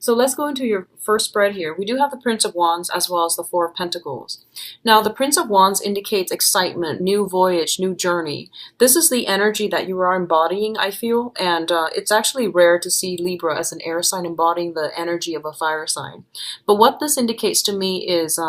So let's go into your first spread here. We do have the Prince of Wands as well as the Four of Pentacles. Now, the Prince of Wands indicates excitement, new voyage, new journey. This is the energy that you are embodying, I feel, and it's actually rare to see Libra as an air sign embodying the energy of a fire sign. But what this indicates to me is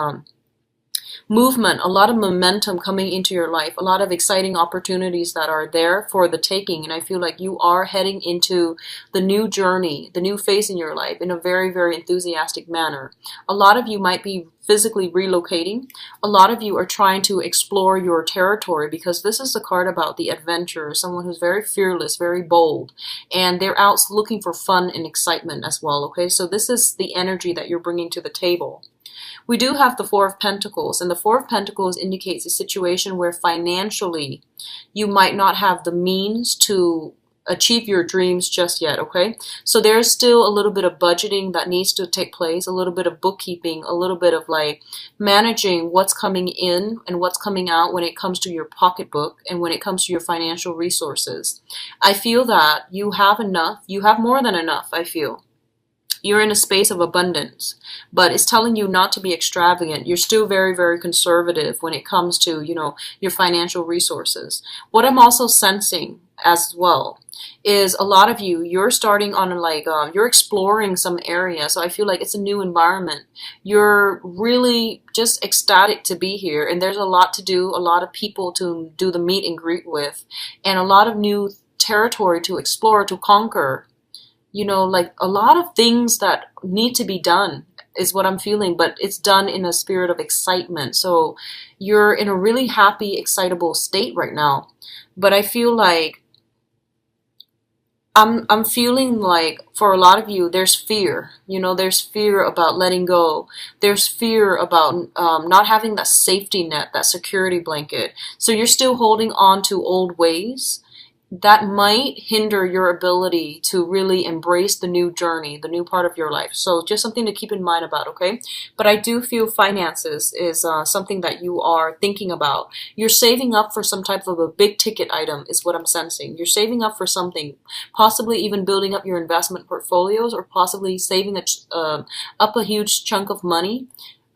movement, a lot of momentum coming into your life, a lot of exciting opportunities that are there for the taking. And I feel like you are heading into the new journey, the new phase in your life in a very, very enthusiastic manner. A lot of you might be physically relocating. A lot of you are trying to explore your territory because this is the card about the adventurer, someone who's very fearless, very bold, and they're out looking for fun and excitement as well. Okay, so this is the energy that you're bringing to the table. We do have the Four of Pentacles, and the Four of Pentacles indicates a situation where financially you might not have the means to achieve your dreams just yet, okay? So there's still a little bit of budgeting that needs to take place, a little bit of bookkeeping, a little bit of like managing what's coming in and what's coming out when it comes to your pocketbook and when it comes to your financial resources. I feel that you have enough, you have more than enough, I feel. You're in a space of abundance, but it's telling you not to be extravagant. You're still very, very conservative when it comes to, your financial resources. What I'm also sensing as well is a lot of you, you're starting on you're exploring some area. So I feel like it's a new environment. You're really just ecstatic to be here. And there's a lot to do, a lot of people to do the meet and greet with, and a lot of new territory to explore, to conquer. Like a lot of things that need to be done is what I'm feeling, but it's done in a spirit of excitement. So you're in a really happy, excitable state right now. But I feel like I'm feeling like for a lot of you, there's fear. There's fear about letting go. There's fear about not having that safety net, that security blanket. So you're still holding on to old ways that might hinder your ability to really embrace the new journey, the new part of your life. So just something to keep in mind about, okay? But I do feel finances is something that you are thinking about. You're saving up for some type of a big ticket item is what I'm sensing. You're saving up for something, possibly even building up your investment portfolios or possibly saving up a huge chunk of money.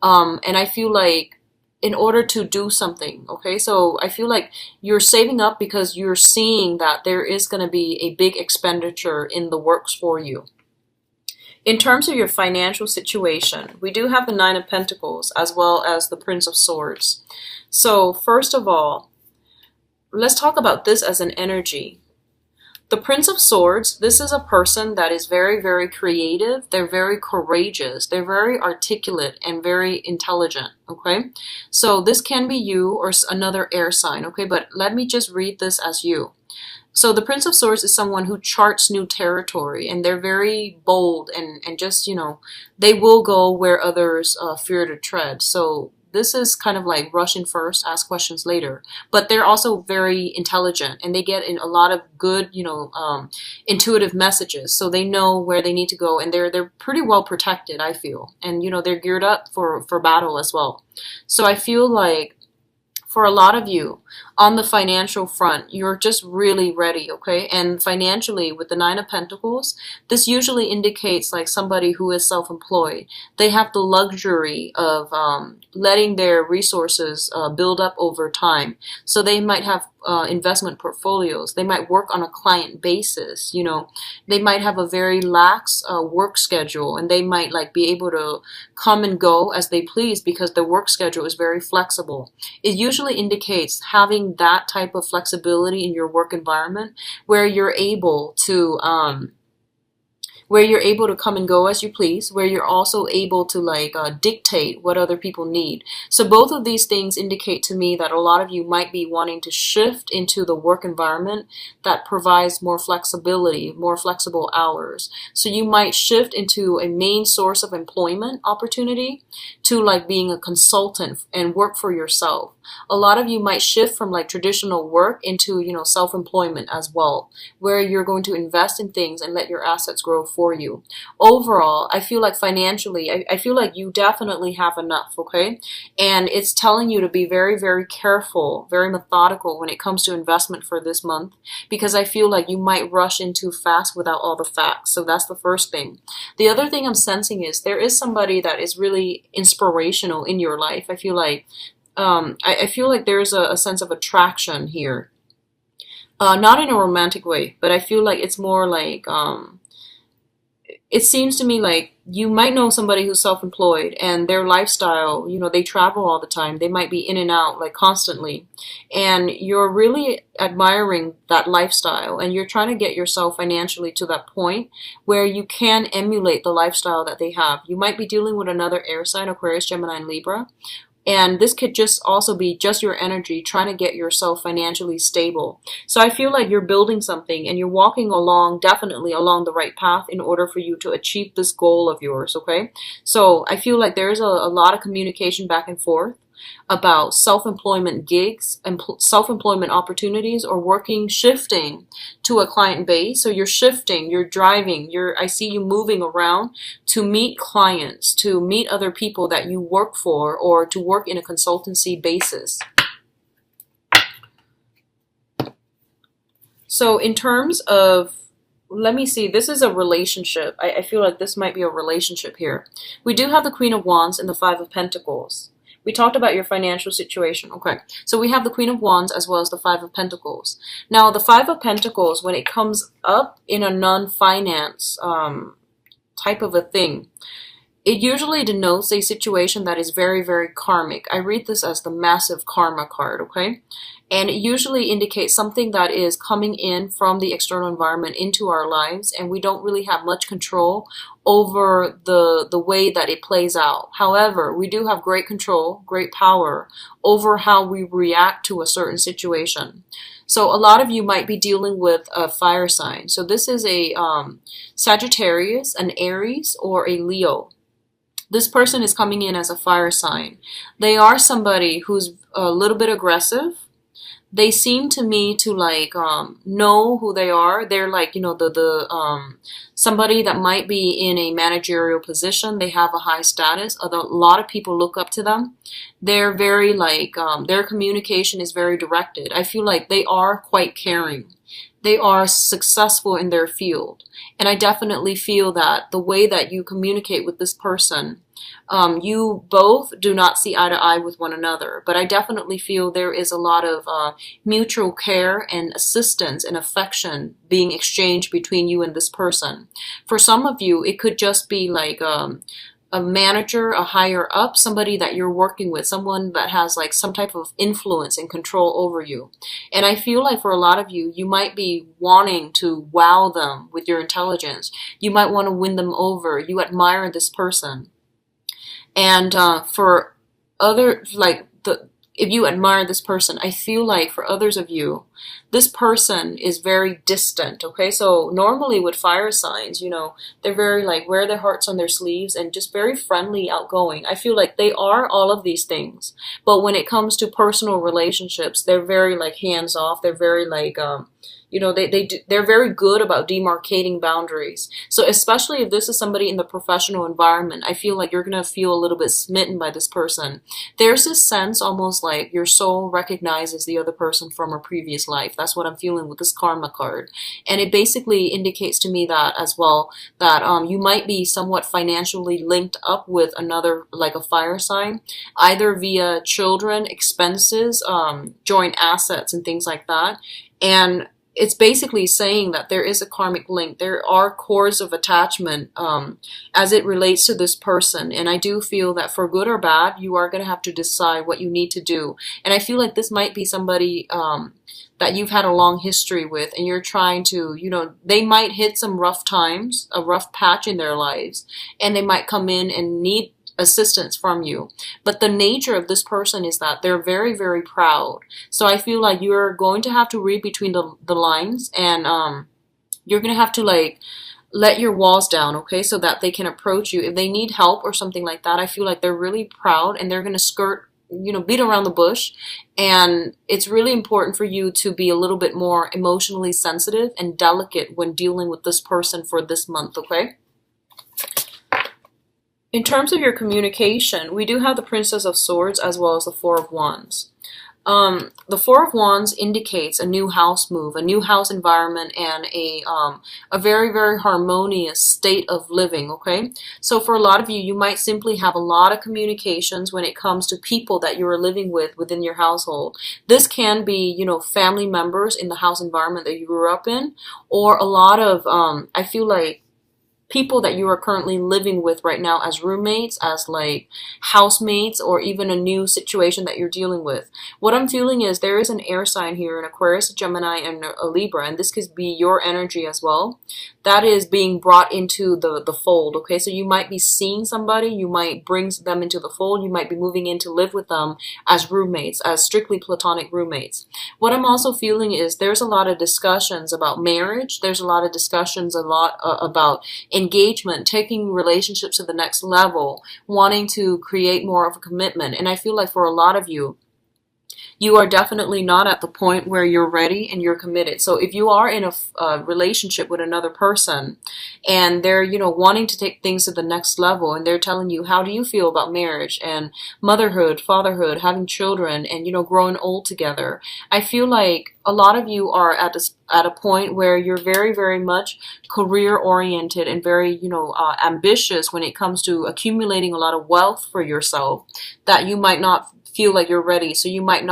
And I feel like in order to do something, okay? So I feel like you're saving up because you're seeing that there is going to be a big expenditure in the works for you. In terms of your financial situation, we do have the Nine of Pentacles as well as the Prince of Swords. So first of all, let's talk about this as an energy. The Prince of Swords, this is a person that is very, very creative. They're very courageous. They're very articulate and very intelligent, okay? So this can be you or another air sign, okay? But let me just read this as you. So the Prince of Swords is someone who charts new territory, and they're very bold and just, they will go where others fear to tread. So this is kind of like rush in first, ask questions later. But they're also very intelligent, and they get in a lot of good, intuitive messages. So they know where they need to go, and they're pretty well protected, I feel. And they're geared up for battle as well. So I feel like for a lot of you on the financial front, you're just really ready, okay? And financially, with the Nine of Pentacles, this usually indicates like somebody who is self-employed. They have the luxury of letting their resources build up over time. So they might have investment portfolios. They might work on a client basis. They might have a very lax work schedule, and they might be able to come and go as they please because the work schedule is very flexible. It usually indicates having that type of flexibility in your work environment where you're able to come and go as you please, where you're also able to dictate what other people need. So both of these things indicate to me that a lot of you might be wanting to shift into the work environment that provides more flexibility, more flexible hours. So you might shift into a main source of employment opportunity to like being a consultant and work for yourself. A lot of you might shift from like traditional work into, self-employment as well, where you're going to invest in things and let your assets grow for you. Overall, I feel like financially, I feel like you definitely have enough, okay? And it's telling you to be very, very careful, very methodical when it comes to investment for this month, because I feel like you might rush in too fast without all the facts. So that's the first thing. The other thing I'm sensing is there is somebody that is really inspirational in your life. I feel like I feel like there's a sense of attraction here. Not in a romantic way, but I feel like it's more like it seems to me like you might know somebody who's self-employed and their lifestyle, they travel all the time. They might be in and out like constantly. And you're really admiring that lifestyle and you're trying to get yourself financially to that point where you can emulate the lifestyle that they have. You might be dealing with another air sign, Aquarius, Gemini, and Libra. And this could just also be just your energy trying to get yourself financially stable. So I feel like you're building something and you're walking along, definitely along the right path in order for you to achieve this goal of yours, okay? So I feel like there's a lot of communication back and forth about self-employment gigs and self-employment opportunities, or working, shifting to a client base. So you're shifting, you're driving, I see you moving around to meet clients, to meet other people that you work for, or to work in a consultancy basis. So in terms of, let me see, this is a relationship. I feel like this might be a relationship here. We do have the Queen of Wands and the Five of Pentacles. We talked about your financial situation. Okay, so we have the Queen of Wands as well as the Five of Pentacles. Now, the Five of Pentacles, when it comes up in a non-finance type of a thing, it usually denotes a situation that is very, very karmic. I read this as the massive karma card, okay? And it usually indicates something that is coming in from the external environment into our lives, and we don't really have much control over the way that it plays out. However, we do have great control, great power over how we react to a certain situation. So a lot of you might be dealing with a fire sign. So this is a Sagittarius, an Aries, or a Leo. This person is coming in as a fire sign. They are somebody who's a little bit aggressive. They seem to me to like know who they are. They're like, somebody that might be in a managerial position. They have a high status. A lot of people look up to them. They're very like, their communication is very directed. I feel like they are quite caring. They are successful in their field. And I definitely feel that the way that you communicate with this person, you both do not see eye to eye with one another. But I definitely feel there is a lot of mutual care and assistance and affection being exchanged between you and this person. For some of you, it could just be like a manager, a higher up, somebody that you're working with, someone that has like some type of influence and control over you. And I feel like for a lot of you, you might be wanting to wow them with your intelligence. You might want to win them over. You admire this person. And for other, if you admire this person, I feel like for others of you, this person is very distant, okay? So normally with fire signs, they're very like wear their hearts on their sleeves and just very friendly, outgoing. I feel like they are all of these things. But when it comes to personal relationships, they're very like hands off. They're very like, they're very good about demarcating boundaries. So especially if this is somebody in the professional environment, I feel like you're going to feel a little bit smitten by this person. There's this sense almost like your soul recognizes the other person from a previous life. That's what I'm feeling with this karma card. And it basically indicates to me that as well, that you might be somewhat financially linked up with another, like a fire sign, either via children, expenses, joint assets, and things like that. And it's basically saying that there is a karmic link. There are cores of attachment as it relates to this person. And I do feel that for good or bad, you are going to have to decide what you need to do. And I feel like this might be somebody that you've had a long history with, and you're trying to, they might hit some rough times, a rough patch in their lives, and they might come in and need assistance from you. But the nature of this person is that they're very, very proud. So I feel like you're going to have to read between the lines, and you're going to have to like let your walls down, okay, so that they can approach you. If they need help or something like that, I feel like they're really proud and they're going to skirt, beat around the bush. And it's really important for you to be a little bit more emotionally sensitive and delicate when dealing with this person for this month, okay? In terms of your communication, we do have the Princess of Swords as well as the Four of Wands. The Four of Wands indicates a new house move, a new house environment, and a very, very harmonious state of living, okay? So for a lot of you, you might simply have a lot of communications when it comes to people that you are living with within your household. This can be, family members in the house environment that you grew up in, or a lot of, I feel like, people that you are currently living with right now as roommates, as like housemates, or even a new situation that you're dealing with. What I'm feeling is there is an air sign here, an Aquarius, a Gemini, and a Libra, and this could be your energy as well. That is being brought into the fold, okay? So you might be seeing somebody, you might bring them into the fold, you might be moving in to live with them as roommates, as strictly platonic roommates. What I'm also feeling is there's a lot of discussions about marriage, there's a lot of discussions about engagement, taking relationships to the next level, wanting to create more of a commitment. And I feel like for a lot of you, you are definitely not at the point where you're ready and you're committed. So if you are in a relationship with another person and they're, wanting to take things to the next level, and they're telling you, how do you feel about marriage and motherhood, fatherhood, having children, and, growing old together, I feel like a lot of you are at a point where you're very, very much career oriented and very, ambitious when it comes to accumulating a lot of wealth for yourself, that you might not feel like you're ready. So you might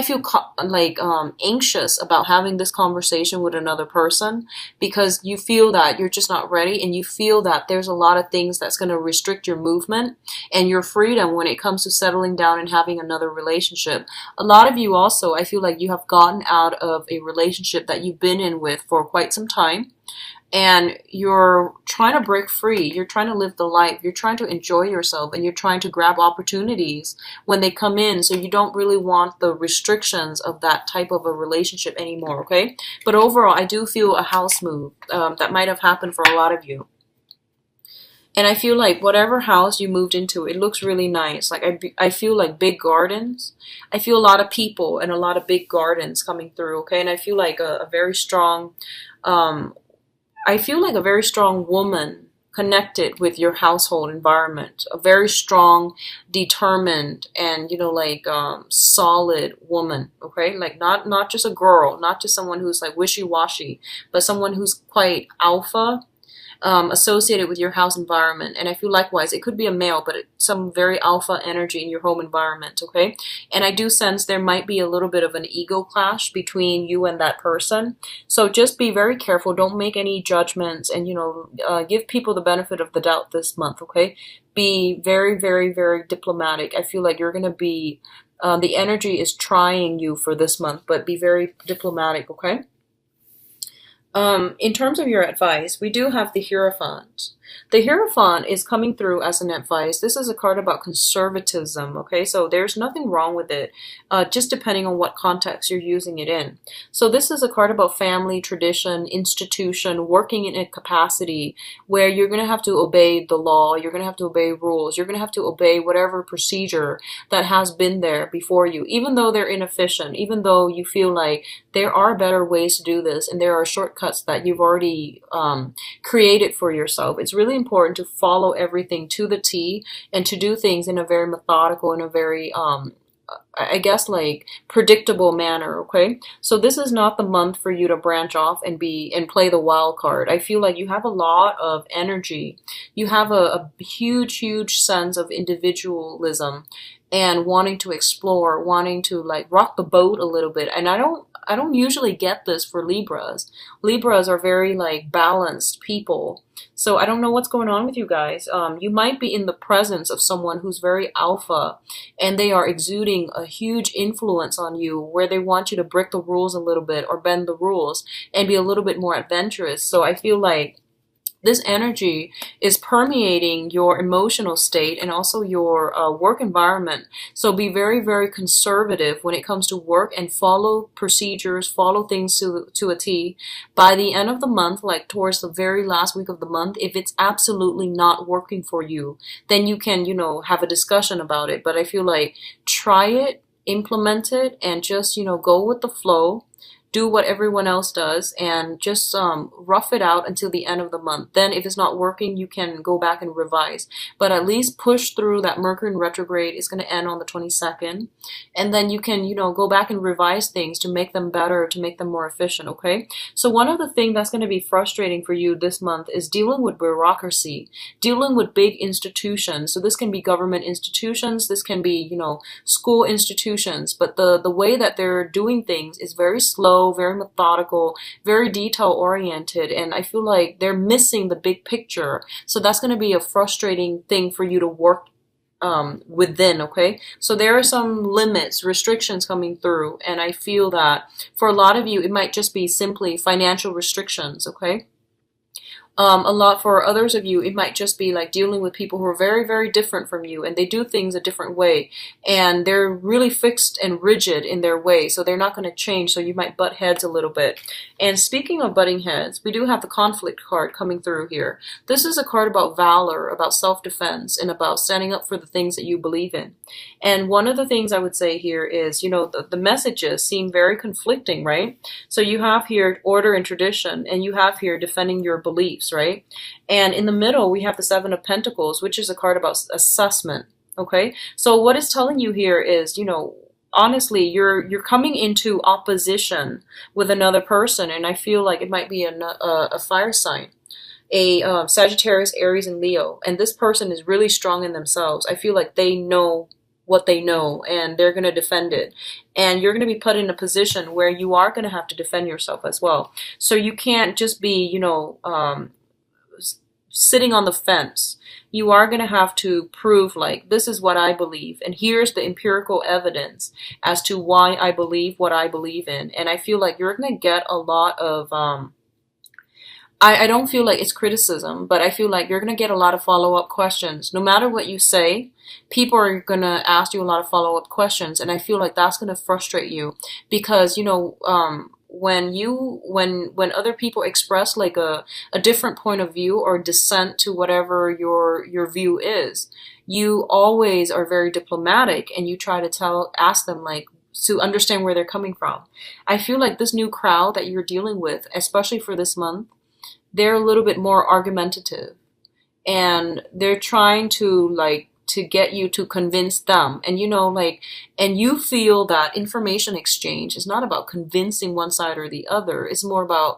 feel anxious about having this conversation with another person because you feel that you're just not ready, and you feel that there's a lot of things that's going to restrict your movement and your freedom when it comes to settling down and having another relationship. A lot of you also, I feel like you have gotten out of a relationship that you've been in with for quite some time, and you're trying to break free, you're trying to live the life, you're trying to enjoy yourself, and you're trying to grab opportunities when they come in, so you don't really want the restrictions of that type of a relationship anymore, okay? But overall, I do feel a house move that might have happened for a lot of you. And I feel like whatever house you moved into, it looks really nice. Like I feel like big gardens. I feel a lot of people and a lot of big gardens coming through, okay? And I feel like a very strong... I feel like a very strong woman connected with your household environment, a very strong, determined, and solid woman, okay? Like not just a girl, not just someone who's like wishy-washy, but someone who's quite alpha, associated with your house environment. And I feel likewise, it could be a male, but some very alpha energy in your home environment, okay? And I do sense there might be a little bit of an ego clash between you and that person. So just be very careful. Don't make any judgments, and, give people the benefit of the doubt this month, okay? Be very, very, very diplomatic. I feel like you're going to be, the energy is trying you for this month, but be very diplomatic, okay? In terms of your advice, we do have the Hierophant. The Hierophant is coming through as an advice. This is a card about conservatism, okay? So there's nothing wrong with it, just depending on what context you're using it in. So this is a card about family, tradition, institution, working in a capacity where you're going to have to obey the law, you're going to have to obey rules, you're going to have to obey whatever procedure that has been there before you, even though they're inefficient, even though you feel like there are better ways to do this and there are shortcuts that you've already created for yourself. It's really important to follow everything to the T and to do things in a very methodical and a very, I guess, like predictable manner, okay? So this is not the month for you to branch off and play the wild card. I feel like you have a lot of energy. You have a huge, huge sense of individualism and wanting to explore, wanting to like rock the boat a little bit. And I don't usually get this for Libras. Libras are very like balanced people. So I don't know what's going on with you guys. You might be in the presence of someone who's very alpha, and they are exuding a huge influence on you where they want you to break the rules a little bit or bend the rules and be a little bit more adventurous. So I feel like this energy is permeating your emotional state and also your work environment. So be very, very conservative when it comes to work and follow procedures, follow things to a T. By the end of the month, like towards the very last week of the month, if it's absolutely not working for you, then you can, have a discussion about it. But I feel like try it, implement it, and just, go with the flow, do what everyone else does, and just rough it out until the end of the month. Then if it's not working, you can go back and revise, but at least push through. That Mercury in retrograde is going to end on the 22nd, and then you can go back and revise things to make them better, to make them more efficient. Okay, so one of the things that's going to be frustrating for you this month is dealing with bureaucracy, dealing with big institutions. So this can be government institutions, this can be school institutions, but the way that they're doing things is very slow, very methodical, very detail oriented, and I feel like they're missing the big picture. So that's going to be a frustrating thing for you to work within. Okay, so there are some limits, restrictions coming through, and I feel that for a lot of you it might just be simply financial restrictions. Okay, a lot for others of you, it might just be like dealing with people who are very, very different from you, and they do things a different way, and they're really fixed and rigid in their way, so they're not going to change, so you might butt heads a little bit. And speaking of butting heads, we do have the conflict card coming through here. This is a card about valor, about self-defense, and about standing up for the things that you believe in. And one of the things I would say here is, the messages seem very conflicting, right? So you have here order and tradition, and you have here defending your beliefs, right? And in the middle, we have the Seven of Pentacles, which is a card about assessment. Okay, so what it's telling you here is, honestly, you're coming into opposition with another person, and I feel like it might be a fire sign, a Sagittarius, Aries, and Leo, and this person is really strong in themselves. I feel like they know what they know, and they're going to defend it. And you're going to be put in a position where you are going to have to defend yourself as well. So you can't just be, sitting on the fence. You are going to have to prove, like, this is what I believe, and here's the empirical evidence as to why I believe what I believe in. And I feel like you're going to get a lot of I don't feel like it's criticism, but I feel like you're going to get a lot of follow-up questions. No matter what you say, people are going to ask you a lot of follow-up questions, and I feel like that's going to frustrate you because, when other people express like a different point of view or dissent to whatever your view is, you always are very diplomatic, and you try to ask them, like, to understand where they're coming from. I feel like this new crowd that you're dealing with, especially for this month, they're a little bit more argumentative, and they're trying to get you to convince them. And and you feel that information exchange is not about convincing one side or the other. It's more about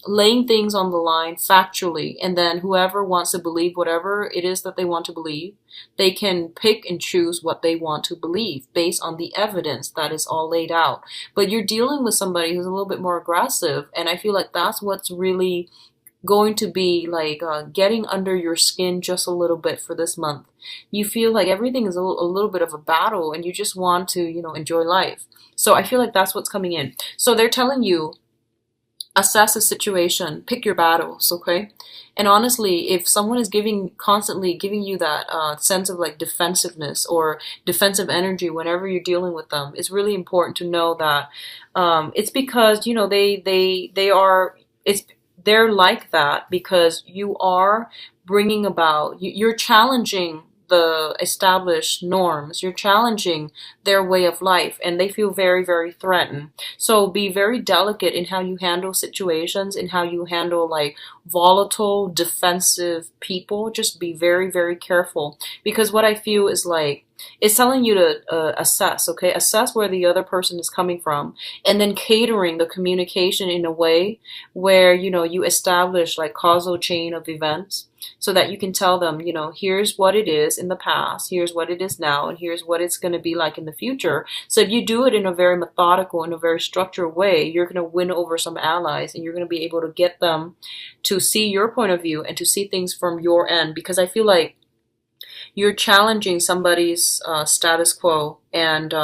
laying things on the line factually, and then whoever wants to believe whatever it is that they want to believe, they can pick and choose what they want to believe based on the evidence that is all laid out. But you're dealing with somebody who's a little bit more aggressive, and I feel like that's what's really going to be like getting under your skin just a little bit for this month. You feel like everything is a little bit of a battle, and you just want to enjoy life. So I feel like that's what's coming in. So they're telling you, assess the situation, pick your battles. Okay, and honestly, if someone is constantly giving you that sense of like defensiveness or defensive energy whenever you're dealing with them, it's really important to know that it's because they're like that because you are bringing about, you're challenging the established norms, you're challenging their way of life, and they feel very, very threatened. So be very delicate in how you handle situations, in how you handle like volatile, defensive people. Just be very, very careful, because what I feel is like, it's telling you to assess, okay? Assess where the other person is coming from, and then catering the communication in a way where, you establish like causal chain of events, so that you can tell them, here's what it is in the past, here's what it is now, and here's what it's going to be like in the future. So if you do it in a very methodical, in a very structured way, you're going to win over some allies, and you're going to be able to get them to see your point of view and to see things from your end, because I feel like you're challenging somebody's status quo, and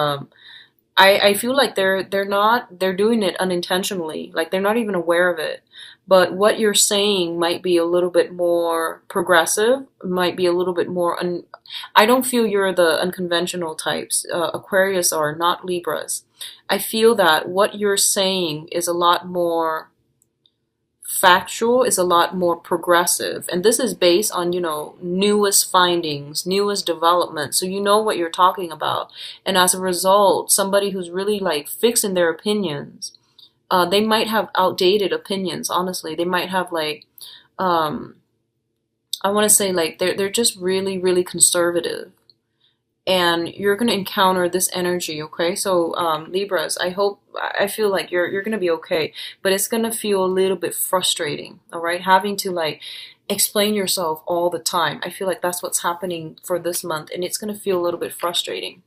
I feel like they're doing it unintentionally, like they're not even aware of it, but what you're saying might be a little bit more progressive, might be a little bit more I don't feel you're the unconventional types. Aquarius are not Libras. I feel that what you're saying is a lot more factual, is a lot more progressive, and this is based on, newest findings, newest development, so you know what you're talking about. And as a result, somebody who's really like fixed in their opinions, they might have outdated opinions. Honestly, they might have like, um I want to say like they're just really really conservative, and you're going to encounter this energy. Okay, so Libras, I feel like you're going to be okay, but it's going to feel a little bit frustrating. All right, having to like explain yourself all the time. I feel like that's what's happening for this month, and it's going to feel a little bit frustrating.